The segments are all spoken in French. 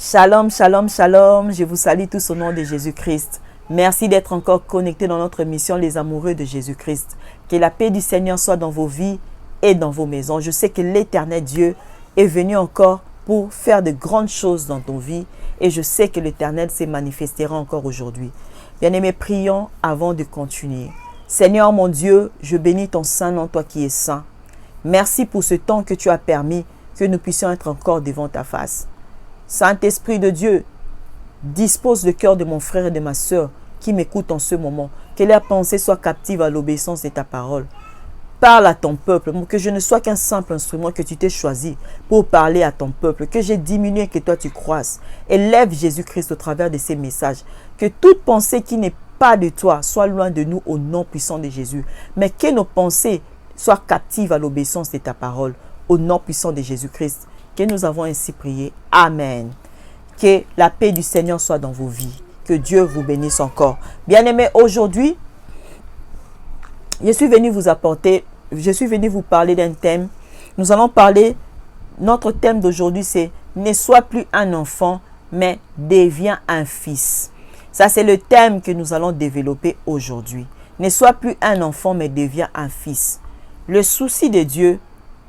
Shalom, shalom, shalom. Je vous salue tous au nom de Jésus-Christ. Merci d'être encore connectés dans notre mission Les Amoureux de Jésus-Christ. Que la paix du Seigneur soit dans vos vies et dans vos maisons. Je sais que l'Éternel Dieu est venu encore pour faire de grandes choses dans ton vie. Et je sais que l'Éternel se manifestera encore aujourd'hui. Bien-aimés, prions avant de continuer. Seigneur mon Dieu, je bénis ton saint nom, toi qui es saint. Merci pour ce temps que tu as permis que nous puissions être encore devant ta face. Saint-Esprit de Dieu, dispose le cœur de mon frère et de ma soeur qui m'écoutent en ce moment. Que leur pensée soit captive à l'obéissance de ta parole. Parle à ton peuple, que je ne sois qu'un simple instrument que tu t'es choisi pour parler à ton peuple. Que j'ai diminué et que toi tu croisses. Élève Jésus-Christ au travers de ces messages. Que toute pensée qui n'est pas de toi soit loin de nous au nom puissant de Jésus. Mais que nos pensées soient captives à l'obéissance de ta parole au nom puissant de Jésus-Christ. Que nous avons ainsi prié. Amen. Que la paix du Seigneur soit dans vos vies. Que Dieu vous bénisse encore. Bien-aimés, aujourd'hui, je suis venu vous parler d'un thème. Nous allons parler, notre thème d'aujourd'hui c'est « Ne sois plus un enfant, mais deviens un fils ». Ça, c'est le thème que nous allons développer aujourd'hui. Ne sois plus un enfant, mais deviens un fils. Le souci de Dieu,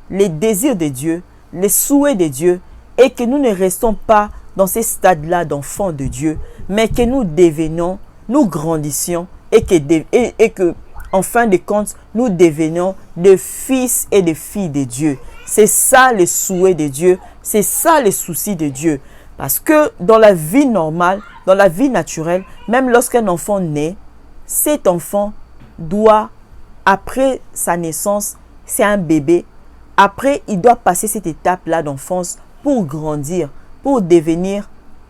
les désirs de Dieu, les souhaits de Dieu, et que nous ne restons pas dans ces stades-là d'enfants de Dieu, mais que nous devenions, nous grandissions, et que en fin de compte, nous devenions des fils et des filles de Dieu. C'est ça le souhait de Dieu, c'est ça le souci de Dieu. Parce que dans la vie normale, dans la vie naturelle, même lorsqu'un enfant naît, cet enfant doit, après sa naissance, c'est un bébé. Après, il doit passer cette étape-là d'enfance pour grandir, pour devenir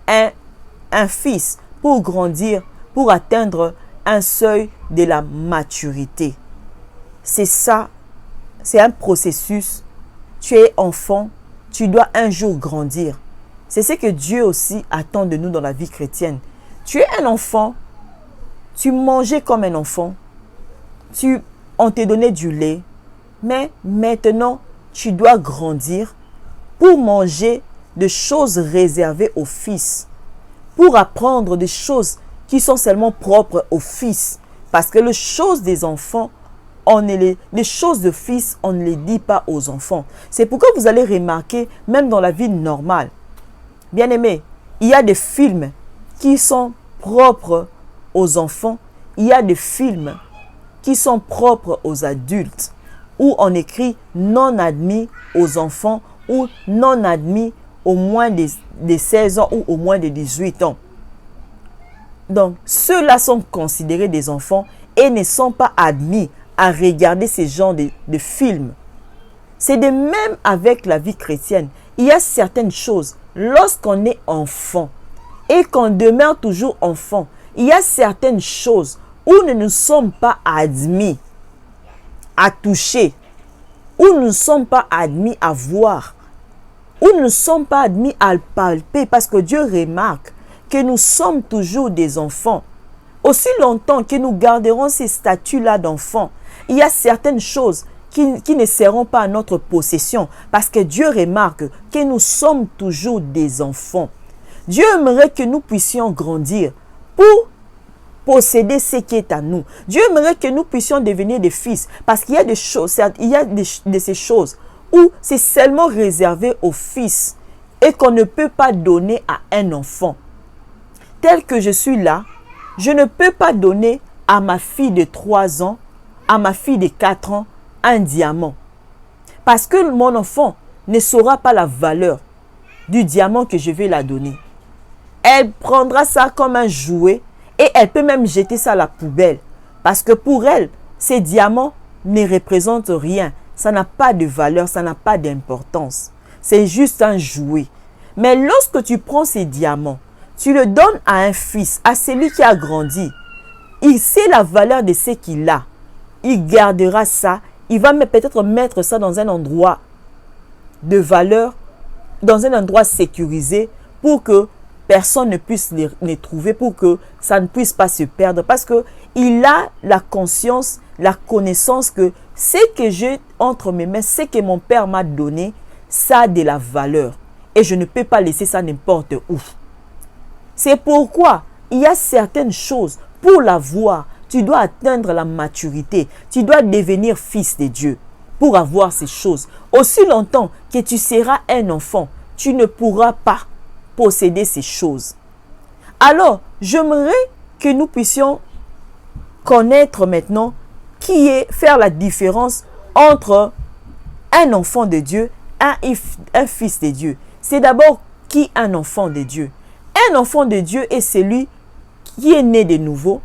un fils, pour grandir, pour atteindre un seuil de la maturité. C'est ça, c'est un processus. Tu es enfant, tu dois un jour grandir. C'est ce que Dieu aussi attend de nous dans la vie chrétienne. Tu es un enfant, tu mangeais comme un enfant, on te donnait du lait, mais maintenant, tu dois grandir pour manger des choses réservées aux fils, pour apprendre des choses qui sont seulement propres aux fils. Parce que les choses des enfants, les choses de fils, on ne les dit pas aux enfants. C'est pourquoi vous allez remarquer, même dans la vie normale, bien aimé, il y a des films qui sont propres aux enfants, il y a des films qui sont propres aux adultes, où on écrit non admis aux enfants ou non admis au moins de 16 ans ou au moins de 18 ans. Donc, ceux-là sont considérés des enfants et ne sont pas admis à regarder ces genres de films. C'est de même avec la vie chrétienne. Il y a certaines choses, lorsqu'on est enfant et qu'on demeure toujours enfant, il y a certaines choses où nous ne sommes pas admis à toucher, où nous ne sommes pas admis à voir, où nous ne sommes pas admis à palper, parce que Dieu remarque que nous sommes toujours des enfants. Aussi longtemps que nous garderons ces statuts-là d'enfants, il y a certaines choses qui ne seront pas à notre possession, parce que Dieu remarque que nous sommes toujours des enfants. Dieu aimerait que nous puissions grandir pour posséder ce qui est à nous. Dieu aimerait que nous puissions devenir des fils, parce qu'il y a des choses, il y a de ces choses où c'est seulement réservé aux fils et qu'on ne peut pas donner à un enfant. Tel que je suis là, je ne peux pas donner à ma fille de 3 ans, à ma fille de 4 ans, un diamant. Parce que mon enfant ne saura pas la valeur du diamant que je vais la donner. Elle prendra ça comme un jouet et elle peut même jeter ça à la poubelle. Parce que pour elle, ces diamants ne représentent rien. Ça n'a pas de valeur, ça n'a pas d'importance. C'est juste un jouet. Mais lorsque tu prends ces diamants, tu le donnes à un fils, à celui qui a grandi. Il sait la valeur de ce qu'il a. Il gardera ça. Il va peut-être mettre ça dans un endroit de valeur, dans un endroit sécurisé pour que personne ne puisse les trouver, pour que ça ne puisse pas se perdre. Parce qu'il a la conscience, la connaissance que ce que j'ai entre mes mains, ce que mon père m'a donné, ça a de la valeur. et je ne peux pas laisser ça n'importe où. C'est pourquoi il y a certaines choses, pour l'avoir, tu dois atteindre la maturité. Tu dois devenir fils de Dieu pour avoir ces choses. Aussi longtemps que tu seras un enfant, tu ne pourras pas posséder ces choses. Alors, j'aimerais que nous puissions connaître maintenant qui est faire la différence entre un enfant de Dieu et un fils de Dieu. C'est d'abord qui un enfant de Dieu. Un enfant de Dieu est celui qui est né de nouveau.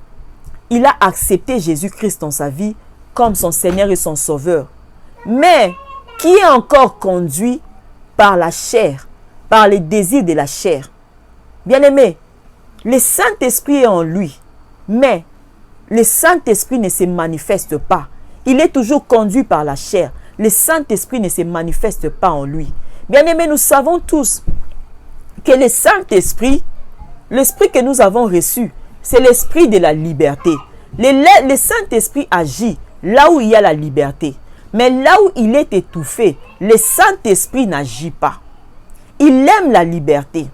Il a accepté Jésus-Christ dans sa vie comme son Seigneur et son Sauveur. Mais qui est encore conduit par la chair, par les désirs de la chair. Bien-aimé, le Saint-Esprit est en lui, mais le Saint-Esprit ne se manifeste pas. Il est toujours conduit par la chair. Le Saint-Esprit ne se manifeste pas en lui. Bien-aimé, nous savons tous que le Saint-Esprit, l'Esprit que nous avons reçu, c'est l'Esprit de la liberté. Le Saint-Esprit agit là où il y a la liberté. Mais là où il est étouffé, le Saint-Esprit n'agit pas. Il aime la liberté.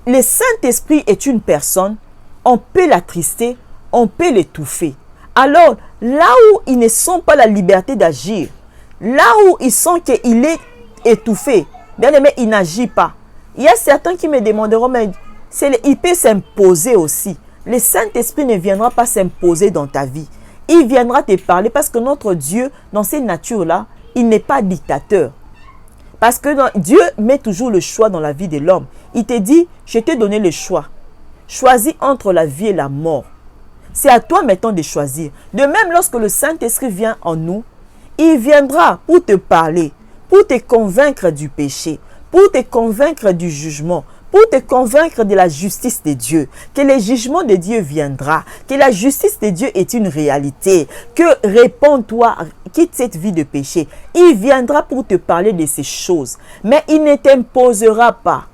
Le Saint-Esprit est une personne, on peut l'attrister, on peut l'étouffer. Alors, là où ils ne sont pas la liberté d'agir, là où ils sont qu'il est étouffé, bien aimé, il n'agit pas. Il y a certains qui me demanderont, mais il peut s'imposer aussi. Le Saint-Esprit ne viendra pas s'imposer dans ta vie. Il viendra te parler parce que notre Dieu, dans ces natures-là, il n'est pas dictateur. Parce que Dieu met toujours le choix dans la vie de l'homme. Il te dit, je t'ai donné le choix. Choisis entre la vie et la mort. C'est à toi maintenant de choisir. De même, lorsque le Saint-Esprit vient en nous, il viendra pour te parler, pour te convaincre du péché, pour te convaincre du jugement, pour te convaincre de la justice de Dieu, que le jugement de Dieu viendra, que la justice de Dieu est une réalité, que réponds-toi, quitte cette vie de péché. Il viendra pour te parler de ces choses, mais il ne t'imposera pas.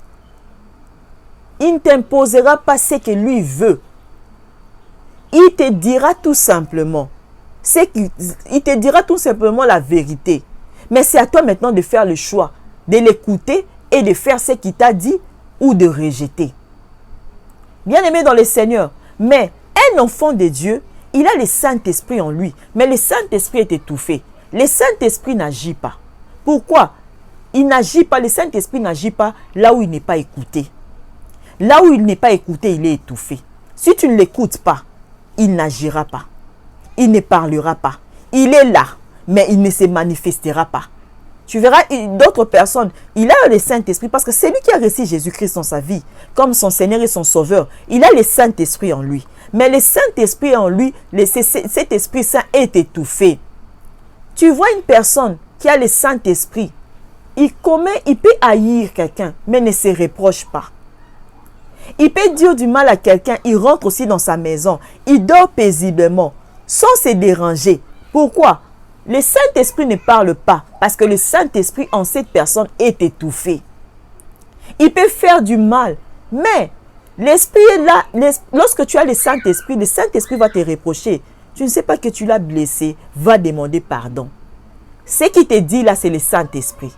Il ne t'imposera pas ce que lui veut. Il te dira tout simplement, il te dira tout simplement la vérité. Mais c'est à toi maintenant de faire le choix, de l'écouter et de faire ce qu'il t'a dit ou de rejeter. Bien-aimé dans le Seigneur, mais un enfant de Dieu, il a le Saint-Esprit en lui, mais le Saint-Esprit est étouffé. Le Saint-Esprit n'agit pas. Pourquoi? Il n'agit pas, le Saint-Esprit n'agit pas là où il n'est pas écouté. Là où il n'est pas écouté, il est étouffé. Si tu ne l'écoutes pas, il n'agira pas. Il ne parlera pas. Il est là, mais il ne se manifestera pas. Tu verras d'autres personnes, il a le Saint-Esprit parce que c'est lui qui a reçu Jésus-Christ dans sa vie, comme son Seigneur et son Sauveur. Il a le Saint-Esprit en lui. Mais le Saint-Esprit en lui, cet Esprit Saint est étouffé. Tu vois une personne qui a le Saint-Esprit, il peut haïr quelqu'un, mais ne se reproche pas. Il peut dire du mal à quelqu'un, il rentre aussi dans sa maison, il dort paisiblement, sans se déranger. Pourquoi? Le Saint-Esprit ne parle pas, parce que le Saint-Esprit en cette personne est étouffé. Il peut faire du mal, mais l'Esprit est là. Lorsque tu as le Saint-Esprit va te reprocher. Tu ne sais pas que tu l'as blessé, va demander pardon. Ce qui te dit là, c'est le Saint-Esprit.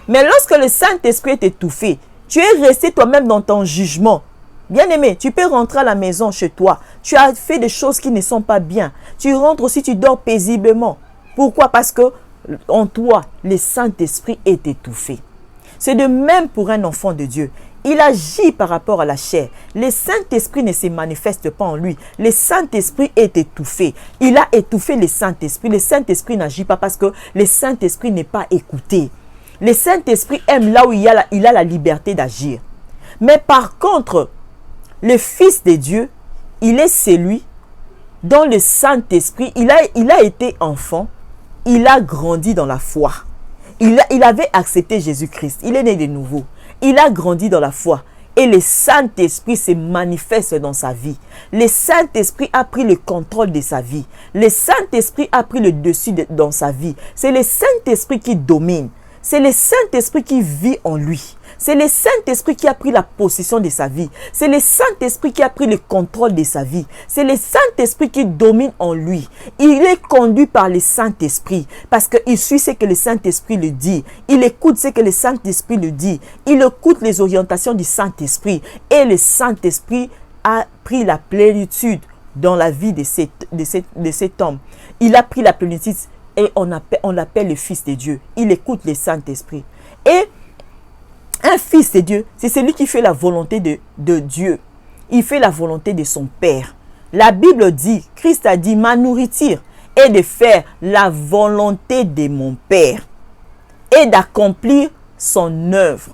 Mais lorsque le Saint-Esprit est étouffé, tu es resté toi-même dans ton jugement. Bien-aimé, tu peux rentrer à la maison chez toi. Tu as fait des choses qui ne sont pas bien. Tu rentres aussi, tu dors paisiblement. Pourquoi? Parce que en toi, le Saint-Esprit est étouffé. C'est de même pour un enfant de Dieu. Il agit par rapport à la chair. Le Saint-Esprit ne se manifeste pas en lui. Le Saint-Esprit est étouffé. Il a étouffé le Saint-Esprit. Le Saint-Esprit n'agit pas parce que le Saint-Esprit n'est pas écouté. Le Saint-Esprit aime là où il a la liberté d'agir. Mais par contre, le Fils de Dieu, il est celui dont le Saint-Esprit, il a été enfant, il a grandi dans la foi. Il avait accepté Jésus-Christ, il est né de nouveau. Il a grandi dans la foi et le Saint-Esprit se manifeste dans sa vie. Le Saint-Esprit a pris le contrôle de sa vie. Le Saint-Esprit a pris le dessus dans sa vie. C'est le Saint-Esprit qui domine. C'est le Saint-Esprit qui vit en lui. C'est le Saint-Esprit qui a pris la possession de sa vie. C'est le Saint-Esprit qui a pris le contrôle de sa vie. C'est le Saint-Esprit qui domine en lui. Il est conduit par le Saint-Esprit parce qu'il suit ce que le Saint-Esprit lui dit. Il écoute ce que le Saint-Esprit lui dit. Il écoute les orientations du Saint-Esprit. Et le Saint-Esprit a pris la plénitude dans la vie de cet homme. Il a pris la plénitude et on l'appelle le Fils de Dieu. Il écoute le Saint-Esprit. Et un fils de Dieu, c'est celui qui fait la volonté de Dieu. Il fait la volonté de son Père. La Bible dit, Christ a dit, ma nourriture est de faire la volonté de mon Père et d'accomplir son œuvre.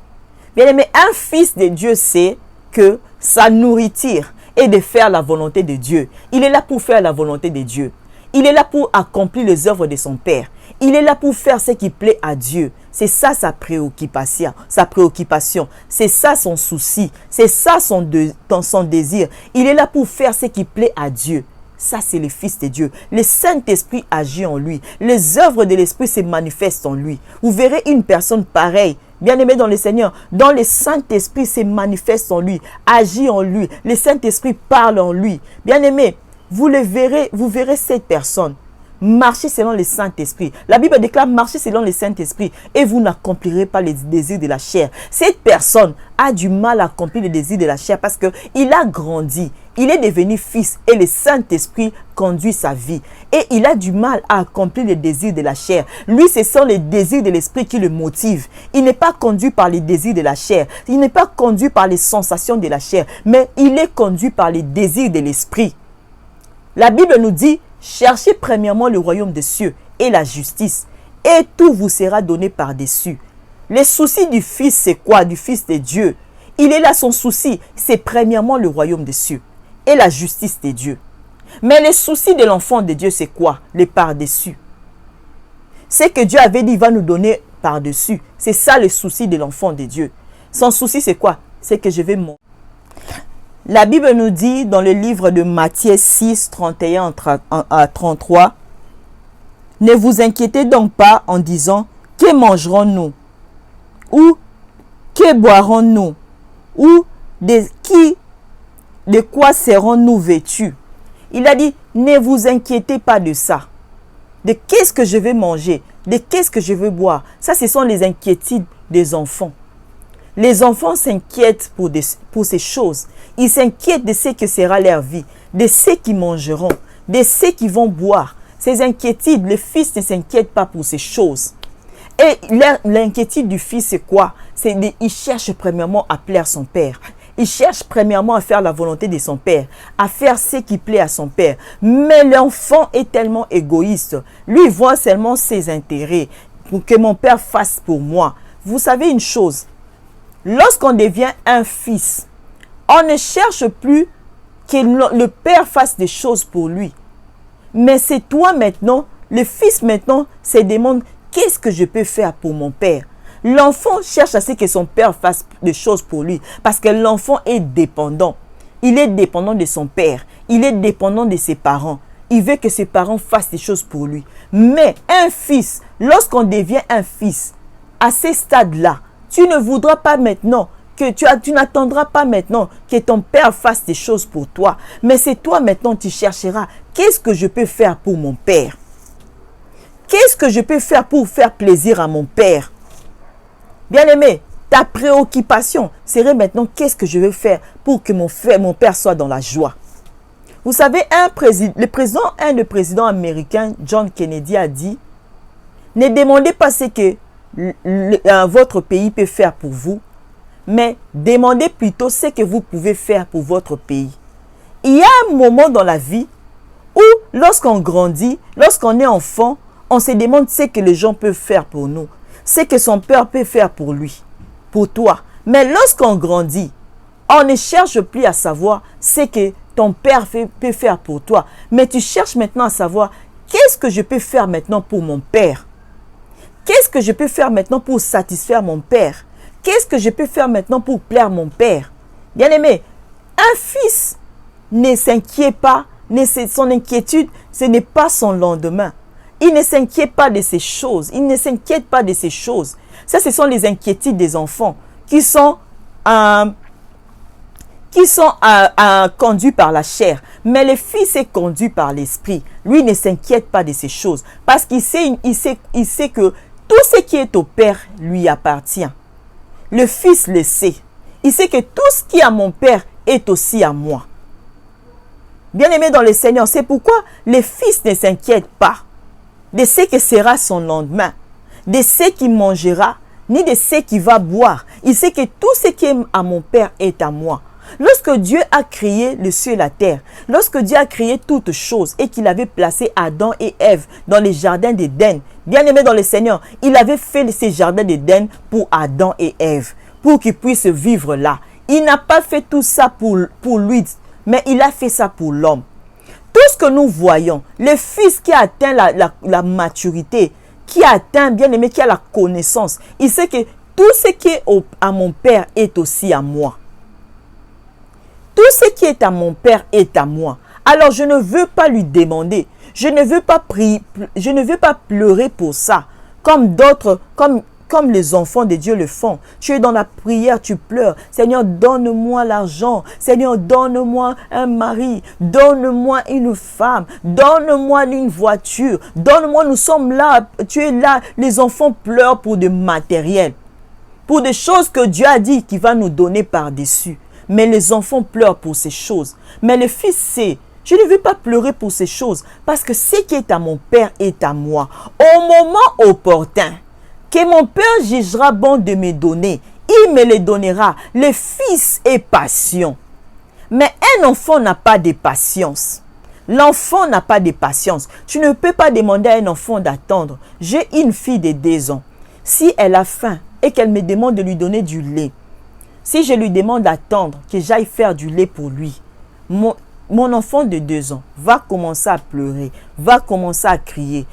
Bien aimé, un fils de Dieu sait que sa nourriture est de faire la volonté de Dieu. Il est là pour faire la volonté de Dieu. Il est là pour accomplir les œuvres de son Père. Il est là pour faire ce qui plaît à Dieu. C'est ça sa préoccupation. C'est ça son souci. C'est ça son désir. Il est là pour faire ce qui plaît à Dieu. Ça, c'est le Fils de Dieu. Le Saint-Esprit agit en lui. Les œuvres de l'Esprit se manifestent en lui. Vous verrez une personne pareille, bien-aimé dans le Seigneur, dont le Saint-Esprit se manifeste en lui, agit en lui. Le Saint-Esprit parle en lui. Bien-aimé, vous verrez cette personne marcher selon le Saint-Esprit. La Bible déclare marcher selon le Saint-Esprit et vous n'accomplirez pas les désirs de la chair. Cette personne a du mal à accomplir les désirs de la chair parce qu'il a grandi. Il est devenu fils et le Saint-Esprit conduit sa vie. Et il a du mal à accomplir les désirs de la chair. Lui, ce sont les désirs de l'esprit qui le motivent. Il n'est pas conduit par les désirs de la chair. Il n'est pas conduit par les sensations de la chair. Mais il est conduit par les désirs de l'esprit. La Bible nous dit, cherchez premièrement le royaume des cieux et la justice, et tout vous sera donné par-dessus. Le souci du Fils, c'est quoi? Du Fils de Dieu. Il est là, son souci, c'est premièrement le royaume des cieux et la justice de Dieu. Mais le souci de l'enfant de Dieu, c'est quoi? Le par-dessus. Ce que Dieu avait dit, il va nous donner par-dessus. C'est ça le souci de l'enfant de Dieu. Son souci, c'est quoi? C'est que je vais mourir. La Bible nous dit dans le livre de Matthieu 6, 31 à 33, « Ne vous inquiétez donc pas en disant, que mangerons-nous? Ou que boirons-nous? Ou de quoi serons-nous vêtus? » Il a dit, ne vous inquiétez pas de ça. De qu'est-ce que je vais manger? De qu'est-ce que je vais boire? Ça, ce sont les inquiétudes des enfants. Les enfants s'inquiètent pour ces choses. Ils s'inquiètent de ce que sera leur vie, de ce qu'ils mangeront, de ce qu'ils vont boire. Ces inquiétudes, le fils ne s'inquiète pas pour ces choses. Et l'inquiétude du fils, c'est quoi? Il cherche premièrement à plaire à son père. Il cherche premièrement à faire la volonté de son père, à faire ce qui plaît à son père. Mais l'enfant est tellement égoïste. Lui, il voit seulement ses intérêts, pour que mon père fasse pour moi. Vous savez une chose? Lorsqu'on devient un fils, on ne cherche plus que le père fasse des choses pour lui. Mais c'est toi maintenant, le fils maintenant, se demande qu'est-ce que je peux faire pour mon père. L'enfant cherche à ce que son père fasse des choses pour lui parce que l'enfant est dépendant. Il est dépendant de son père. Il est dépendant de ses parents. Il veut que ses parents fassent des choses pour lui. Mais un fils, lorsqu'on devient un fils, à ce stade-là, tu ne voudras pas maintenant tu n'attendras pas maintenant que ton père fasse des choses pour toi. Mais c'est toi maintenant tu chercheras. Qu'est-ce que je peux faire pour mon père? Qu'est-ce que je peux faire pour faire plaisir à mon père? Bien-aimé, ta préoccupation serait maintenant qu'est-ce que je vais faire pour que mon père soit dans la joie. Vous savez, le président américain John Kennedy a dit, ne demandez pas ce que votre pays peut faire pour vous, mais demandez plutôt ce que vous pouvez faire pour votre pays. Il y a un moment dans la vie où lorsqu'on grandit, lorsqu'on est enfant, on se demande ce que les gens peuvent faire pour nous, ce que son père peut faire pour lui, pour toi. Mais lorsqu'on grandit, on ne cherche plus à savoir ce que ton père peut faire pour toi, mais tu cherches maintenant à savoir qu'est-ce que je peux faire maintenant pour mon père. Qu'est-ce que je peux faire maintenant pour satisfaire mon père? Qu'est-ce que je peux faire maintenant pour plaire mon père? Bien-aimé, un fils ne s'inquiète pas, son inquiétude, ce n'est pas son lendemain. Il ne s'inquiète pas de ces choses. Il ne s'inquiète pas de ces choses. Ça, ce sont les inquiétudes des enfants qui sont conduits par la chair. Mais le Fils est conduit par l'Esprit. Lui ne s'inquiète pas de ces choses. Parce qu'il sait que tout ce qui est au Père lui appartient. Le Fils le sait. Il sait que tout ce qui est à mon Père est aussi à moi. Bien-aimé dans le Seigneur, c'est pourquoi le Fils ne s'inquiète pas de ce que sera son lendemain, de ce qu'il mangera, ni de ce qu'il va boire. Il sait que tout ce qui est à mon Père est à moi. Lorsque Dieu a créé le ciel et la terre, lorsque Dieu a créé toutes choses et qu'il avait placé Adam et Ève dans les jardins d'Éden, bien-aimé dans le Seigneur, il avait fait ces jardins d'Éden pour Adam et Ève, pour qu'ils puissent vivre là. Il n'a pas fait tout ça pour lui, mais il a fait ça pour l'homme. Tout ce que nous voyons, le Fils qui a atteint la maturité, qui a atteint, bien-aimé, qui a la connaissance, il sait que tout ce qui est à mon Père est aussi à moi. Tout ce qui est à mon Père est à moi. Alors je ne veux pas lui demander, je ne veux pas prier, je ne veux pas pleurer pour ça, comme d'autres, comme les enfants de Dieu le font. Tu es dans la prière, tu pleures. Seigneur, donne-moi l'argent. Seigneur, donne-moi un mari. Donne-moi une femme. Donne-moi une voiture. Donne-moi, nous sommes là. Tu es là. Les enfants pleurent pour du matériel. Pour des choses que Dieu a dit qu'il va nous donner par-dessus. Mais les enfants pleurent pour ces choses. Mais le Fils sait, je ne veux pas pleurer pour ces choses. Parce que ce qui est à mon Père est à moi. Au moment opportun, que mon Père jugera bon de me donner, il me les donnera. Le Fils est patient. Mais un enfant n'a pas de patience. L'enfant n'a pas de patience. Tu ne peux pas demander à un enfant d'attendre. J'ai une fille de 2 ans. Si elle a faim et qu'elle me demande de lui donner du lait, si je lui demande d'attendre que j'aille faire du lait pour lui, mon enfant de 2 ans va commencer à pleurer, va commencer à crier.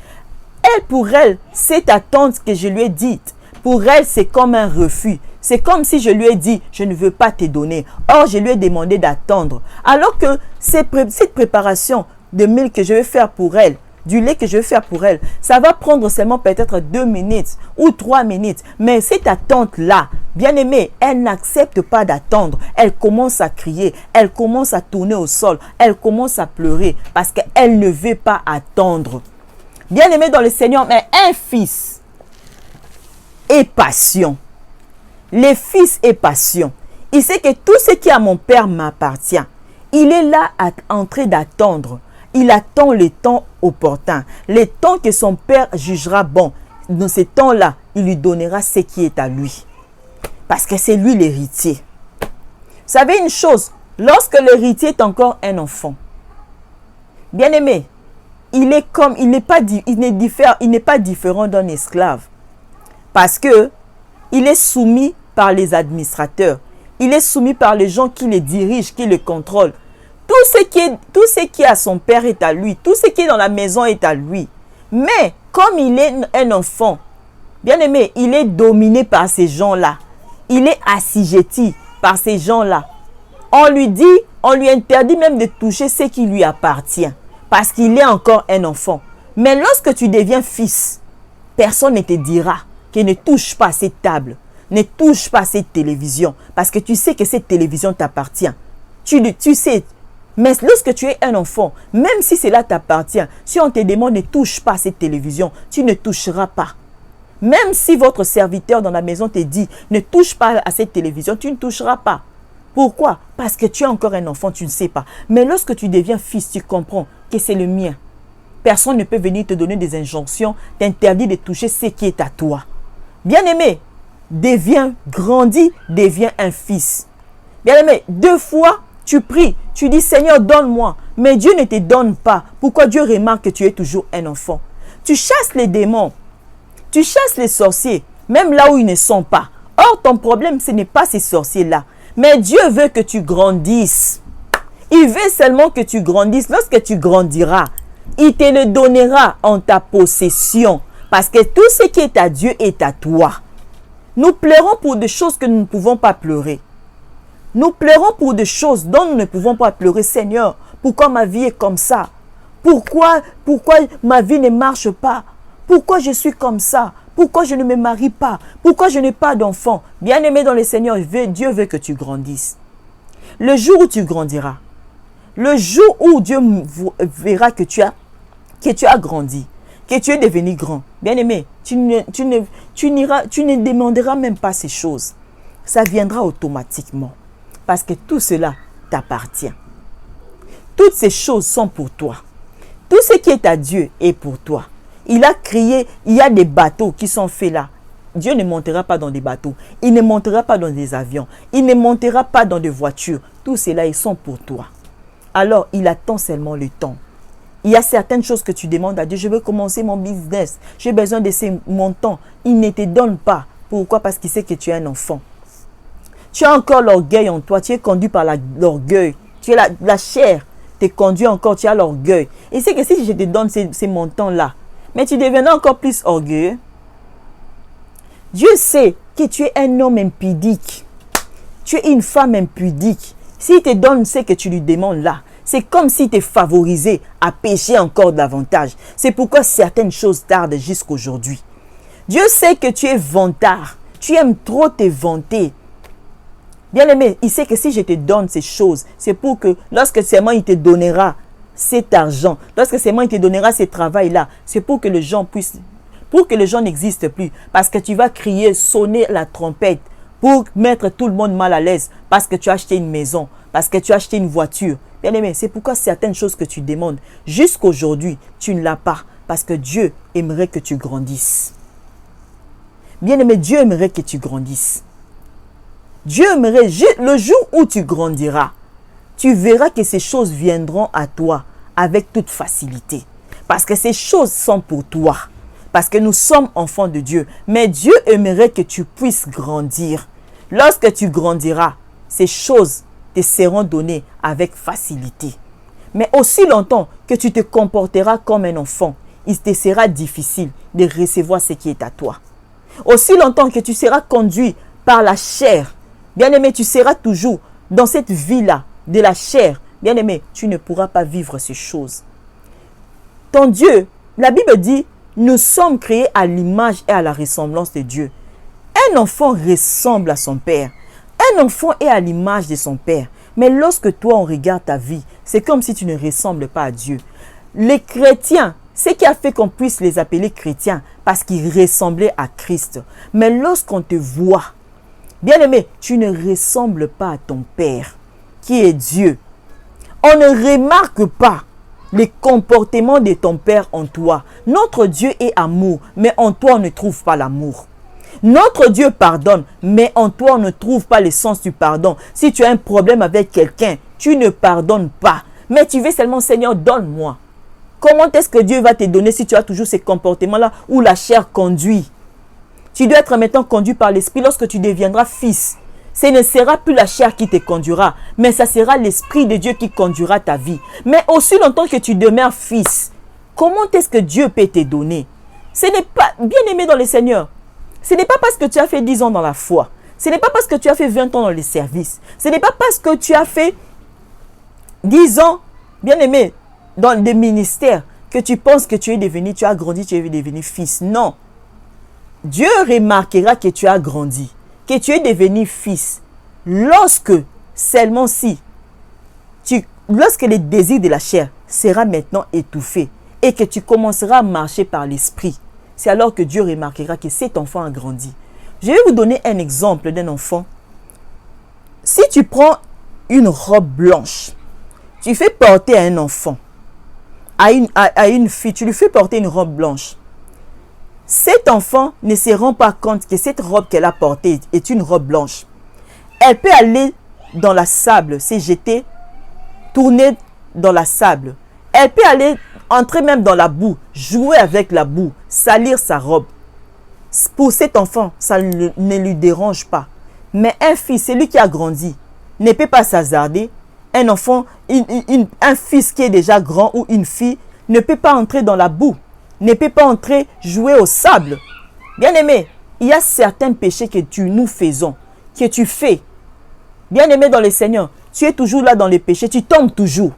Pour elle, cette attente que je lui ai dite, pour elle, c'est comme un refus. C'est comme si je lui ai dit, je ne veux pas te donner. Or, je lui ai demandé d'attendre. Alors que cette préparation de milk que je vais faire pour elle, du lait que je vais faire pour elle, ça va prendre seulement peut-être 2 minutes ou 3 minutes. Mais cette attente-là, bien aimée, elle n'accepte pas d'attendre. Elle commence à crier, elle commence à tourner au sol, elle commence à pleurer parce qu'elle ne veut pas attendre. Bien-aimé dans le Seigneur, mais un fils est patient. Le Fils est patient. Il sait que tout ce qui est à mon Père m'appartient. Il est là en train d'attendre. Il attend le temps opportun. Le temps que son Père jugera bon. Dans ce temps-là, il lui donnera ce qui est à lui. Parce que c'est lui l'héritier. Vous savez une chose, lorsque l'héritier est encore un enfant, bien-aimé, il n'est pas différent d'un esclave. Parce que il est soumis par les administrateurs. Il est soumis par les gens qui le dirigent, qui le contrôlent. Tout ce qui est à son père est à lui. Tout ce qui est dans la maison est à lui. Mais comme il est un enfant, bien aimé, il est dominé par ces gens-là. Il est assujetti par ces gens-là. On lui interdit même de toucher ce qui lui appartient. Parce qu'il est encore un enfant. Mais lorsque tu deviens fils, personne ne te dira que ne touche pas à cette table, ne touche pas à cette télévision, parce que tu sais que cette télévision t'appartient. Tu sais, mais lorsque tu es un enfant, même si cela t'appartient, si on te demande ne touche pas à cette télévision, tu ne toucheras pas. Même si votre serviteur dans la maison te dit ne touche pas à cette télévision, tu ne toucheras pas. Pourquoi? Parce que tu es encore un enfant, tu ne sais pas. Mais lorsque tu deviens fils, tu comprends que c'est le mien. Personne ne peut venir te donner des injonctions, t'interdire de toucher ce qui est à toi. Bien-aimé, grandis, deviens un fils. Bien-aimé, 2 fois, tu pries, tu dis Seigneur, donne-moi. Mais Dieu ne te donne pas. Pourquoi Dieu remarque que tu es toujours un enfant? Tu chasses les démons, tu chasses les sorciers, même là où ils ne sont pas. Or, ton problème, ce n'est pas ces sorciers-là. Mais Dieu veut que tu grandisses. Il veut seulement que tu grandisses. Lorsque tu grandiras, il te le donnera en ta possession. Parce que tout ce qui est à Dieu est à toi. Nous pleurons pour des choses que nous ne pouvons pas pleurer. Nous pleurons pour des choses dont nous ne pouvons pas pleurer. Seigneur, pourquoi ma vie est comme ça? Pourquoi ma vie ne marche pas? Pourquoi je suis comme ça? Pourquoi je ne me marie pas? Pourquoi je n'ai pas d'enfant? Bien-aimé dans le Seigneur, Dieu veut que tu grandisses. Le jour où tu grandiras, le jour où Dieu verra que tu as grandi, que tu es devenu grand, bien-aimé, tu ne demanderas même pas ces choses. Ça viendra automatiquement. Parce que tout cela t'appartient. Toutes ces choses sont pour toi. Tout ce qui est à Dieu est pour toi. Il a créé, il y a des bateaux qui sont faits là. Dieu ne montera pas dans des bateaux. Il ne montera pas dans des avions. Il ne montera pas dans des voitures. Tout cela, ils sont pour toi. Alors, il attend seulement le temps. Il y a certaines choses que tu demandes à Dieu. Je veux commencer mon business. J'ai besoin de ces montants. Il ne te donne pas. Pourquoi? Parce qu'il sait que tu es un enfant. Tu as encore l'orgueil en toi. Tu es conduit par l'orgueil. Tu es la chair. Tu conduis encore. Tu as l'orgueil. Et c'est que si je te donne ces montants-là, mais tu deviendras encore plus orgueilleux. Dieu sait que tu es un homme impudique. Tu es une femme impudique. S'il te donne ce que tu lui demandes là, c'est comme s'il te favorisait à pécher encore davantage. C'est pourquoi certaines choses tardent jusqu'aujourd'hui. Dieu sait que tu es vantard. Tu aimes trop te vanter. Bien-aimé, il sait que si je te donne ces choses, c'est pour que lorsque seulement il te donnera cet argent, lorsque seulement il te donnera ce travail-là, c'est pour que les gens n'existent plus. Parce que tu vas crier, sonner la trompette pour mettre tout le monde mal à l'aise. Parce que tu as acheté une maison, parce que tu as acheté une voiture. Bien-aimé, c'est pourquoi certaines choses que tu demandes, jusqu'aujourd'hui, tu ne l'as pas. Parce que Dieu aimerait que tu grandisses. Bien-aimé, Dieu aimerait que tu grandisses. Dieu aimerait, le jour où tu grandiras, tu verras que ces choses viendront à toi avec toute facilité. Parce que ces choses sont pour toi. Parce que nous sommes enfants de Dieu. Mais Dieu aimerait que tu puisses grandir. Lorsque tu grandiras, ces choses te seront données avec facilité. Mais aussi longtemps que tu te comporteras comme un enfant, il te sera difficile de recevoir ce qui est à toi. Aussi longtemps que tu seras conduit par la chair, bien-aimé, tu seras toujours dans cette vie-là de la chair. Bien-aimé, tu ne pourras pas vivre ces choses. Ton Dieu, la Bible dit, nous sommes créés à l'image et à la ressemblance de Dieu. Un enfant ressemble à son père. Un enfant est à l'image de son père. Mais lorsque toi, on regarde ta vie, c'est comme si tu ne ressembles pas à Dieu. Les chrétiens, ce qui a fait qu'on puisse les appeler chrétiens, parce qu'ils ressemblaient à Christ. Mais lorsqu'on te voit, bien-aimé, tu ne ressembles pas à ton Père, qui est Dieu. On ne remarque pas les comportements de ton Père en toi. Notre Dieu est amour, mais en toi, on ne trouve pas l'amour. Notre Dieu pardonne, mais en toi, on ne trouve pas le sens du pardon. Si tu as un problème avec quelqu'un, tu ne pardonnes pas. Mais tu veux seulement, Seigneur, donne-moi. Comment est-ce que Dieu va te donner si tu as toujours ces comportements-là où la chair conduit? Tu dois être maintenant conduit par l'Esprit lorsque tu deviendras fils. Ce ne sera plus la chair qui te conduira, mais ça sera l'Esprit de Dieu qui conduira ta vie. Mais aussi longtemps que tu demeures fils, comment est-ce que Dieu peut te donner? Ce n'est pas, bien-aimé dans le Seigneur, ce n'est pas parce que tu as fait 10 ans dans la foi. Ce n'est pas parce que tu as fait 20 ans dans le service. Ce n'est pas parce que tu as fait 10 ans, bien-aimé, dans des ministères, que tu penses que tu as grandi, tu es devenu fils. Non. Dieu remarquera que tu as grandi, que tu es devenu fils, lorsque, seulement si, lorsque le désir de la chair sera maintenant étouffé et que tu commenceras à marcher par l'esprit, c'est alors que Dieu remarquera que cet enfant a grandi. Je vais vous donner un exemple d'un enfant. Si tu prends une robe blanche, tu fais porter à un enfant, à une fille, tu lui fais porter une robe blanche. Cet enfant ne se rend pas compte que cette robe qu'elle a portée est une robe blanche. Elle peut aller dans la sable, se jeter, tourner dans la sable. Elle peut aller entrer même dans la boue, jouer avec la boue, salir sa robe. Pour cet enfant, ça ne lui dérange pas. Mais un fils, celui qui a grandi, ne peut pas s'hasarder. Un enfant, un fils qui est déjà grand ou une fille ne peut pas entrer dans la boue, ne peut pas entrer jouer au sable. Bien-aimé, il y a certains péchés que nous faisons, que tu fais. Bien-aimé dans le Seigneur, tu es toujours là dans les péchés, tu tombes toujours.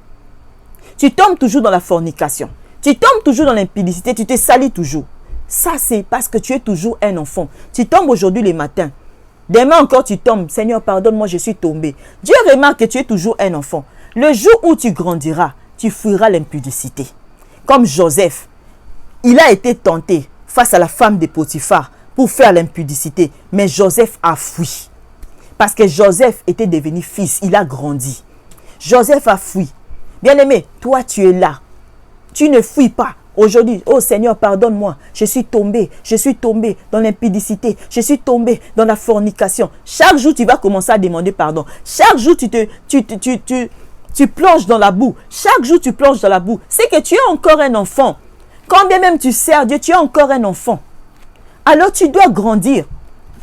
Tu tombes toujours dans la fornication. Tu tombes toujours dans l'impudicité, tu te salis toujours. Ça, c'est parce que tu es toujours un enfant. Tu tombes aujourd'hui le matin. Demain encore, tu tombes. Seigneur, pardonne-moi, je suis tombé. Dieu remarque que tu es toujours un enfant. Le jour où tu grandiras, tu fuiras l'impudicité. Comme Joseph, il a été tenté face à la femme de Potiphar pour faire l'impudicité. Mais Joseph a fui. Parce que Joseph était devenu fils. Il a grandi. Joseph a fui. Bien-aimé, toi, tu es là. Tu ne fuis pas. Aujourd'hui, oh Seigneur, pardonne-moi. Je suis tombé dans l'impudicité. Je suis tombé dans la fornication. Chaque jour, tu vas commencer à demander pardon. Chaque jour, tu plonges dans la boue. Chaque jour, tu plonges dans la boue. C'est que tu es encore un enfant. Quand bien même tu sers Dieu, tu es encore un enfant. Alors, tu dois grandir.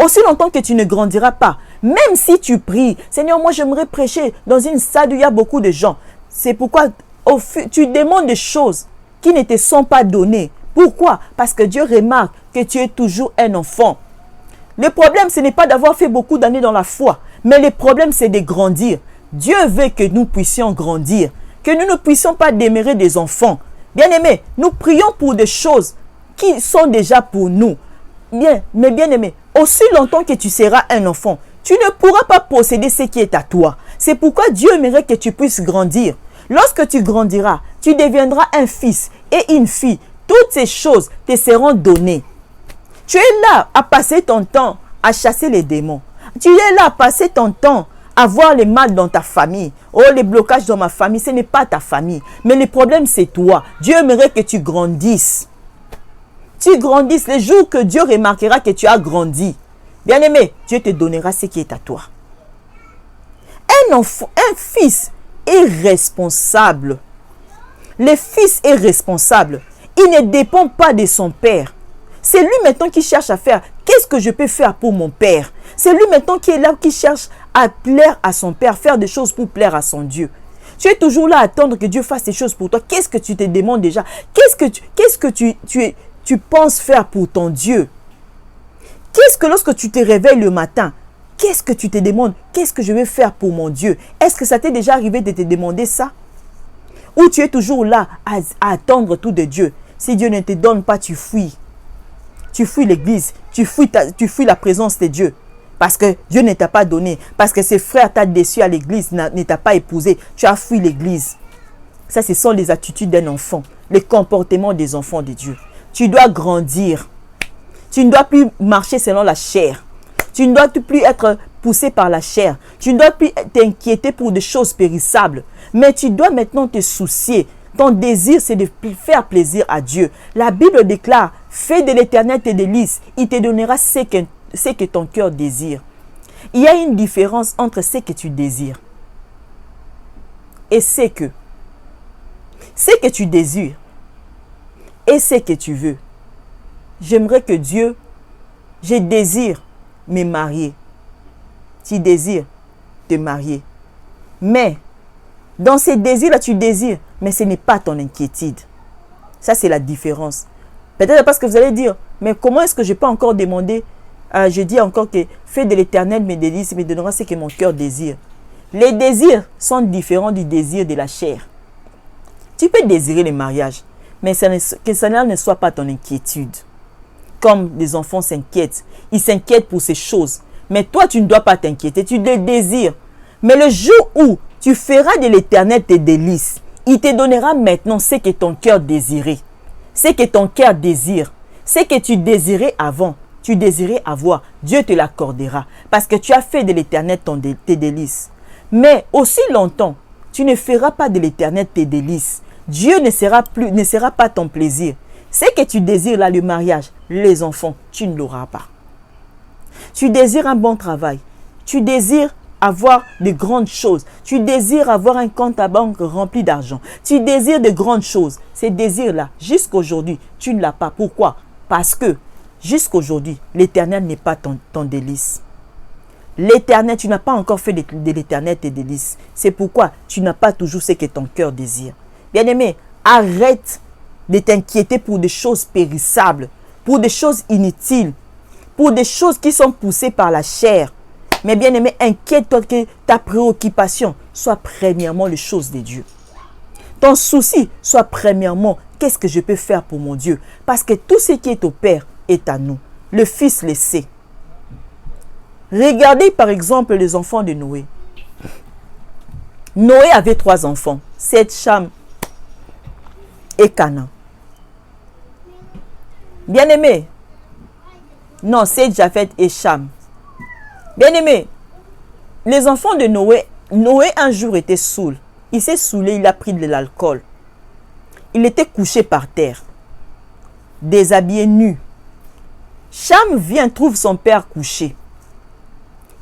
Aussi longtemps que tu ne grandiras pas. Même si tu pries, Seigneur, moi, j'aimerais prêcher dans une salle où il y a beaucoup de gens. C'est pourquoi tu demandes des choses qui ne te sont pas données. Pourquoi? Parce que Dieu remarque que tu es toujours un enfant. Le problème, ce n'est pas d'avoir fait beaucoup d'années dans la foi, mais le problème, c'est de grandir. Dieu veut que nous puissions grandir, que nous ne puissions pas demeurer des enfants. Bien-aimés, nous prions pour des choses qui sont déjà pour nous. Bien, mais bien-aimé, aussi longtemps que tu seras un enfant, tu ne pourras pas posséder ce qui est à toi. C'est pourquoi Dieu aimerait que tu puisses grandir. Lorsque tu grandiras, tu deviendras un fils et une fille. Toutes ces choses te seront données. Tu es là à passer ton temps à chasser les démons. Tu es là à passer ton temps à voir les mal dans ta famille. Oh, les blocages dans ma famille, ce n'est pas ta famille. Mais le problème, c'est toi. Dieu aimerait que tu grandisses. Tu grandisses le jour que Dieu remarquera que tu as grandi. Bien-aimé, Dieu te donnera ce qui est à toi. Un enfant, un fils est responsable. Le fils est responsable. Il ne dépend pas de son père. C'est lui maintenant qui cherche à faire. Qu'est-ce que je peux faire pour mon père? C'est lui maintenant qui est là, qui cherche à plaire à son père, faire des choses pour plaire à son Dieu. Tu es toujours là à attendre que Dieu fasse des choses pour toi. Qu'est-ce que tu te demandes déjà? Qu'est-ce que tu penses faire pour ton Dieu? Qu'est-ce que lorsque tu te réveilles le matin, qu'est-ce que tu te demandes? Qu'est-ce que je vais faire pour mon Dieu? Est-ce que ça t'est déjà arrivé de te demander ça? Ou tu es toujours là à attendre tout de Dieu? Si Dieu ne te donne pas, tu fuis. Tu fuis l'église. Tu fuis la présence de Dieu. Parce que Dieu ne t'a pas donné. Parce que ses frères t'ont déçu à l'église, ne t'a pas épousé. Tu as fui l'église. Ça, ce sont les attitudes d'un enfant. Les comportements des enfants de Dieu. Tu dois grandir. Tu ne dois plus marcher selon la chair. Tu ne dois plus être poussé par la chair. Tu ne dois plus t'inquiéter pour des choses périssables. Mais tu dois maintenant te soucier. Ton désir, c'est de faire plaisir à Dieu. La Bible déclare, fais de l'Éternel tes délices. Il te donnera ce que ton cœur désire. Il y a une différence entre ce que tu désires et ce que tu désires et ce que tu veux. J'aimerais que Dieu, je désire me marier. Tu désires te marier. Mais, dans ces désirs-là, tu désires, mais ce n'est pas ton inquiétude. Ça, c'est la différence. Peut-être parce que vous allez dire, mais comment est-ce que je peux encore demander, je dis encore que fais de l'Éternel mes délices, me donnera ce que mon cœur désire. Les désirs sont différents du désir de la chair. Tu peux désirer le mariage, mais que ça ne soit pas ton inquiétude. Comme les enfants s'inquiètent. Ils s'inquiètent pour ces choses. Mais toi, tu ne dois pas t'inquiéter. Tu le désires. Mais le jour où tu feras de l'Éternel tes délices, il te donnera maintenant ce que ton cœur désirait. Ce que ton cœur désire. Ce que tu désirais avant. Tu désirais avoir. Dieu te l'accordera. Parce que tu as fait de l'Éternel tes délices. Mais aussi longtemps, tu ne feras pas de l'Éternel tes délices. Dieu ne sera pas ton plaisir. Ce que tu désires là, le mariage, les enfants, tu ne l'auras pas. Tu désires un bon travail. Tu désires avoir de grandes choses. Tu désires avoir un compte à banque rempli d'argent. Tu désires de grandes choses. Ces désirs-là, jusqu'aujourd'hui, tu ne l'as pas. Pourquoi? Parce que jusqu'aujourd'hui, l'Éternel n'est pas ton délice. L'Éternel, tu n'as pas encore fait de l'Éternel tes délices. C'est pourquoi tu n'as pas toujours ce que ton cœur désire. Bien-aimé, arrête de t'inquiéter pour des choses périssables, pour des choses inutiles, pour des choses qui sont poussées par la chair. Mais bien-aimé, inquiète-toi que ta préoccupation soit premièrement les choses de Dieu. Ton souci soit premièrement qu'est-ce que je peux faire pour mon Dieu? Parce que tout ce qui est au Père est à nous. Le Fils le sait. Regardez par exemple les enfants de Noé. Noé avait 3 enfants, Seth, Cham et Canaan. Bien-aimé. Non, Seth, Japheth et Cham. Bien-aimé, les enfants de Noé, Noé un jour était saoul. Il s'est saoulé, il a pris de l'alcool. Il était couché par terre, déshabillé, nu. Cham vient, trouve son père couché.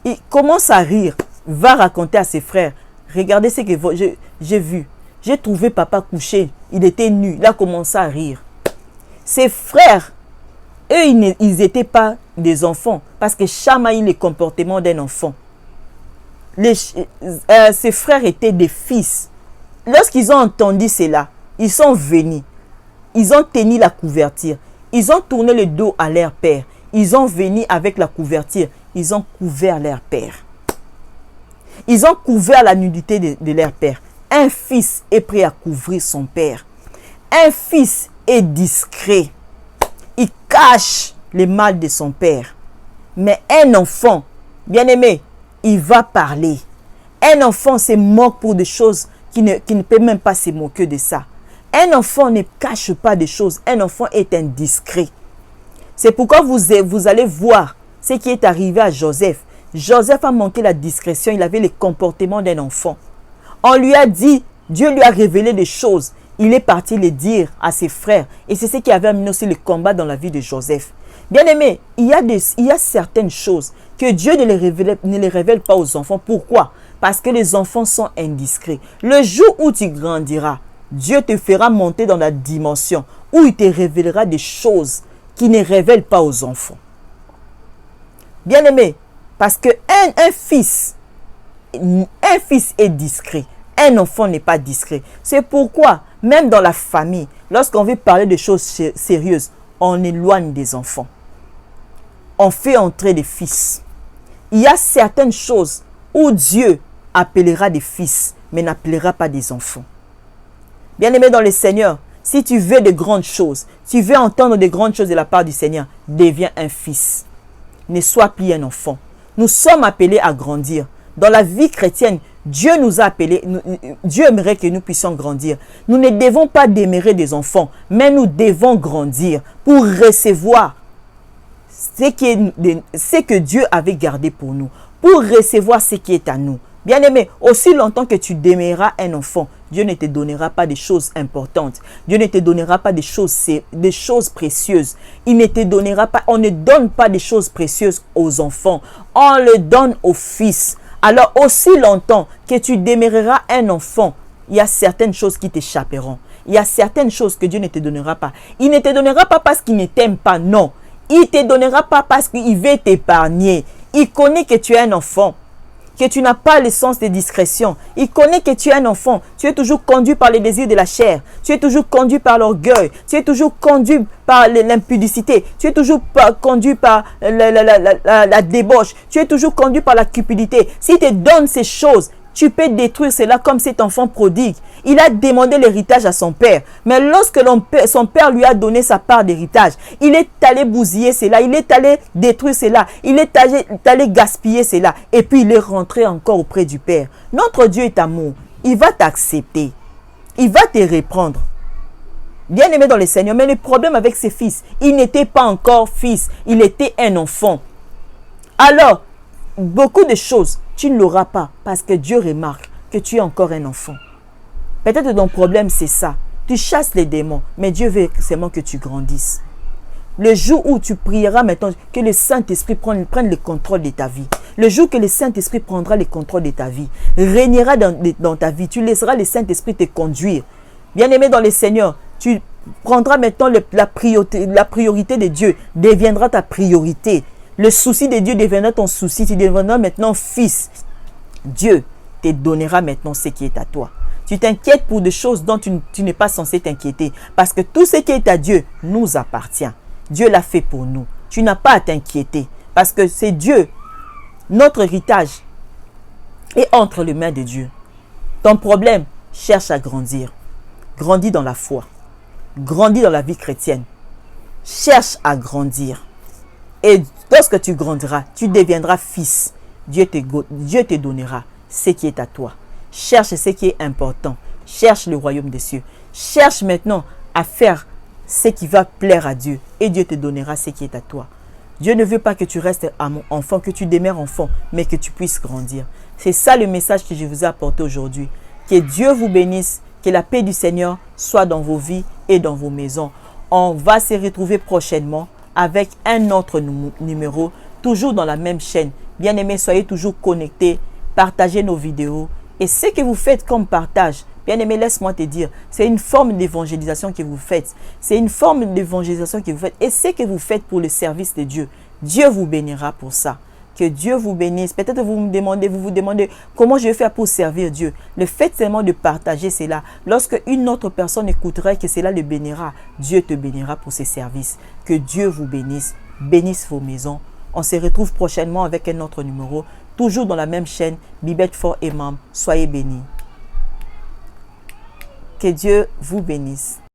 Il commence à rire, va raconter à ses frères. Regardez ce que j'ai vu. J'ai trouvé papa couché, il était nu. Il a commencé à rire. Ses frères, eux, ils n'étaient pas des enfants. Parce que Cham a eu le comportement d'un enfant. Ses frères étaient des fils. Lorsqu'ils ont entendu cela, ils sont venus. Ils ont tenu la couverture. Ils ont tourné le dos à leur père. Ils ont venu avec la couverture. Ils ont couvert leur père. Ils ont couvert la nudité de leur père. Un fils est prêt à couvrir son père. Un fils est discret. Il cache le mal de son père. Mais un enfant, bien aimé, il va parler. Un enfant se moque pour des choses qui ne peut même pas se moquer de ça. Un enfant ne cache pas des choses. Un enfant est indiscret. C'est pourquoi vous allez voir ce qui est arrivé à Joseph. Joseph a manqué la discrétion. Il avait le comportement d'un enfant. On lui a dit, Dieu lui a révélé des choses. Il est parti les dire à ses frères. Et c'est ce qui avait amené aussi le combat dans la vie de Joseph. Bien aimé, il y a certaines choses que Dieu ne les révèle pas aux enfants. Pourquoi? Parce que les enfants sont indiscrets. Le jour où tu grandiras, Dieu te fera monter dans la dimension où il te révélera des choses qui ne révèlent pas aux enfants. Bien aimé, parce que un fils est discret. Un enfant n'est pas discret. C'est pourquoi, même dans la famille, lorsqu'on veut parler de choses sérieuses, on éloigne des enfants. On fait entrer des fils. Il y a certaines choses où Dieu appellera des fils, mais n'appellera pas des enfants. Bien-aimé dans le Seigneur, si tu veux de grandes choses, tu veux entendre de grandes choses de la part du Seigneur, deviens un fils. Ne sois plus un enfant. Nous sommes appelés à grandir. Dans la vie chrétienne, Dieu nous a appelés, Dieu aimerait que nous puissions grandir. Nous ne devons pas demeurer des enfants, mais nous devons grandir pour recevoir ce que Dieu avait gardé pour nous, pour recevoir ce qui est à nous. Bien-aimé, aussi longtemps que tu demeureras un enfant, Dieu ne te donnera pas des choses importantes. Dieu ne te donnera pas des choses précieuses. Il ne te donnera pas, on ne donne pas des choses précieuses aux enfants. On le donne aux fils. Alors aussi longtemps que tu demeureras un enfant, il y a certaines choses qui t'échapperont. Il y a certaines choses que Dieu ne te donnera pas. Il ne te donnera pas parce qu'il ne t'aime pas, non. Il ne te donnera pas parce qu'il veut t'épargner. Il connaît que tu es un enfant, que tu n'as pas le sens de discrétion. Il connaît que tu es un enfant. Tu es toujours conduit par les désirs de la chair. Tu es toujours conduit par l'orgueil. Tu es toujours conduit par l'impudicité. Tu es toujours conduit par la débauche. Tu es toujours conduit par la cupidité. S'il te donne ces choses, tu peux détruire cela comme cet enfant prodigue. Il a demandé l'héritage à son père. Mais lorsque son père lui a donné sa part d'héritage, il est allé bousiller cela. Il est allé détruire cela. Il est allé gaspiller cela. Et puis il est rentré encore auprès du père. Notre Dieu est amour. Il va t'accepter. Il va te reprendre. Bien aimé dans le Seigneur. Mais le problème avec ses fils, il n'était pas encore fils. Il était un enfant. Alors, beaucoup de choses, tu ne l'auras pas parce que Dieu remarque que tu es encore un enfant. Peut-être ton problème, c'est ça. Tu chasses les démons, mais Dieu veut seulement que tu grandisses. Le jour où tu prieras maintenant, que le Saint-Esprit prenne le contrôle de ta vie. Le jour que le Saint-Esprit prendra le contrôle de ta vie, régnera dans ta vie, tu laisseras le Saint-Esprit te conduire. Bien-aimé dans le Seigneur, tu prendras maintenant la priorité de Dieu, deviendra ta priorité. Le souci de Dieu deviendra ton souci. Tu deviendras maintenant fils. Dieu te donnera maintenant ce qui est à toi. Tu t'inquiètes pour des choses dont tu n'es pas censé t'inquiéter. Parce que tout ce qui est à Dieu nous appartient. Dieu l'a fait pour nous. Tu n'as pas à t'inquiéter. Parce que c'est Dieu. Notre héritage est entre les mains de Dieu. Ton problème, cherche à grandir. Grandis dans la foi. grandis dans la vie chrétienne. Cherche à grandir. Et lorsque tu grandiras, tu deviendras fils. Dieu te donnera ce qui est à toi. Cherche ce qui est important. Cherche le royaume des cieux. Cherche maintenant à faire ce qui va plaire à Dieu. Et Dieu te donnera ce qui est à toi. Dieu ne veut pas que tu restes enfant, que tu demeures enfant, mais que tu puisses grandir. C'est ça le message que je vous ai apporté aujourd'hui. Que Dieu vous bénisse, que la paix du Seigneur soit dans vos vies et dans vos maisons. On va se retrouver prochainement avec un autre numéro, toujours dans la même chaîne. Bien-aimés, soyez toujours connectés, partagez nos vidéos. Et ce que vous faites comme partage, bien-aimé, laisse-moi te dire, c'est une forme d'évangélisation que vous faites. C'est une forme d'évangélisation que vous faites. Et ce que vous faites pour le service de Dieu, Dieu vous bénira pour ça. Que Dieu vous bénisse. Peut-être vous vous demandez comment je vais faire pour servir Dieu. Le fait seulement de partager cela, lorsque une autre personne écouterait que cela le bénira, Dieu te bénira pour ses services. Que Dieu vous bénisse, bénisse vos maisons. On se retrouve prochainement avec un autre numéro, toujours dans la même chaîne, Bibette for Imam. Soyez bénis. Que Dieu vous bénisse.